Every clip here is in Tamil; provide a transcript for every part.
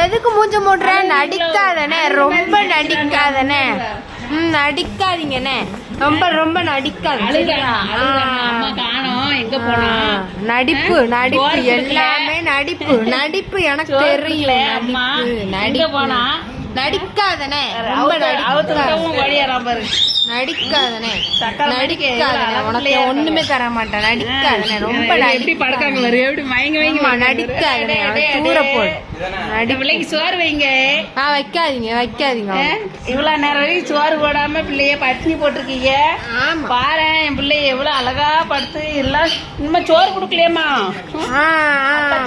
எதுக்கு மூஞ்ச மூடுற? நடிக்காதனே, ரொம்ப நடிக்காதனே. நடிக்காதீங்கண்ணே, ரொம்ப ரொம்ப நடிக்காது. நடிப்பு நடிப்பு எல்லாமே நடிப்பு நடிப்பு எனக்கு தெரியும். நடிப்பு நடிக்காதனே, ரொம்ப நடிக்காதனே, நடிக்காதனே. உனக்கு ஒண்ணுமே தர மாட்டேன். நடிக்காதனே, ரொம்ப நடிக்காதனே. தூர போடு. பிள்ளைக்கு சோறு வைங்க. வைக்காதீங்க வைக்காதீங்க. இவ்வளவு நேரம் வரைக்கும் சோறு போடாம பிள்ளைய பட்டினி போட்டிருக்கீங்க. பாரு என் பிள்ளைய எவ்வளவு அழகா படுத்து எல்லாம். இனிமே சோறு கொடுக்கலையம்மா?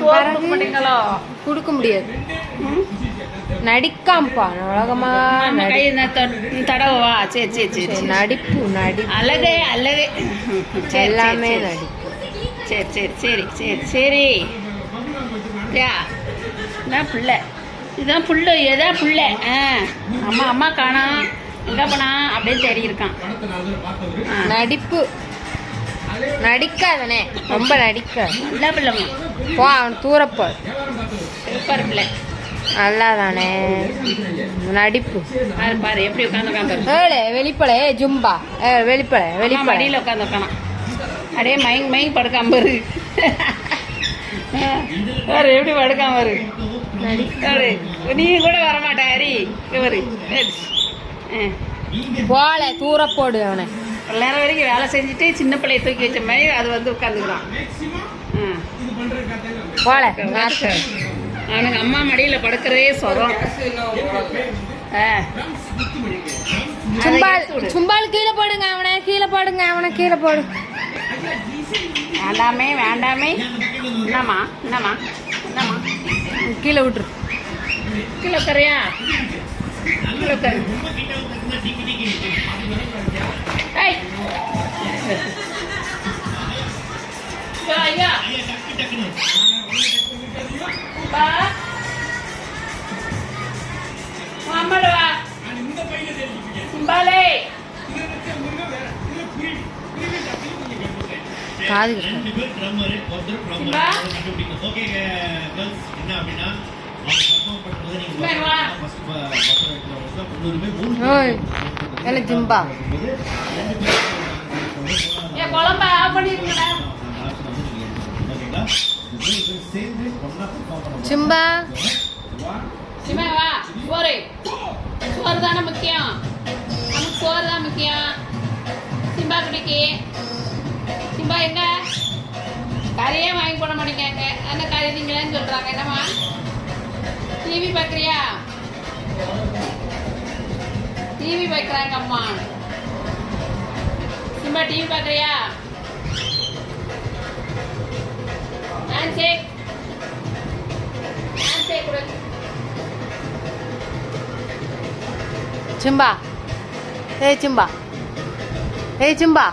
சோறு கொடுக்க மாட்டீங்களோ? கொடுக்க முடியாது. நடிக்காம்பா உலகமா தடவா. சரி சரி சரி. நடிப்பு நடிப்பு அழகே அழகே எல்லாமே நடிப்பு. சரி சரி சரி சரி சரி. இதான் பிள்ளை, இதுதான் புள்ள, எதான் பிள்ளை. அம்மா அம்மா காணோம், எங்க போனா அப்படின்னு தேடி இருக்கான். நடிப்பு நடிக்காதனே, ரொம்ப நடிக்க. நல்ல பிள்ளைமா போ, அவன் தூரப்போ. சூப்பர் பிள்ளை. நல்லாதானே நடிப்பு. பாரு எப்படி உட்காந்து வெளிப்படை ஜும்பா வெளிப்படை வெளிப்படை மடியில் உட்காந்து உட்கானா அப்படியே மயங்க மயங்க படுக்காம பாரு. வேறு எப்படி படுக்காம பாரு. நீ கூட வரமாட்டா ஹரி இவரு. போல தூர போடு. அவனை நேரம் வரைக்கும் வேலை செஞ்சுட்டு சின்ன பிள்ளைய தூக்கி வச்ச மாதிரி அது வந்து உட்காந்துக்கிறான். போல அவனுக்கு அம்மா மடியில படுக்கிறதே சொரம். சும்பால் கீழே போடுங்க, அவனை கீழே போடுங்க, அவனை கீழே போடு. வேண்டாமே வேண்டாமே. என்னம்மா என்னம்மா என்னம்மா? கீழே விட்டுரு. கீழே உட்காரியா? கீழே உட்காரு. ஐயா அம்மாடவா சிம்பாலே காது ஜிம்பா குழம்பு ஆஃப் பண்ணிருக்கா? சிம்பா சிம்மா வா. சோறு சோறு தானே முக்கியம், நமக்கு சோறு தான் முக்கியம். சிம்பா குடிக்கு சிம்பா எங்க கறியே வாங்கி போட மாட்டேங்க. என்ன கறி நீங்களேன்னு சொல்றாங்க. என்னம்மா டிவி பார்க்குறியா? டிவி பார்க்குறாங்க அம்மா. சிம்பா டிவி பார்க்குறியா? ஹேண்ட்ஷேக் ஹேண்ட்ஷேக் கொடு. சிம்பா ஏய் சிம்பா ஏய் சிம்பா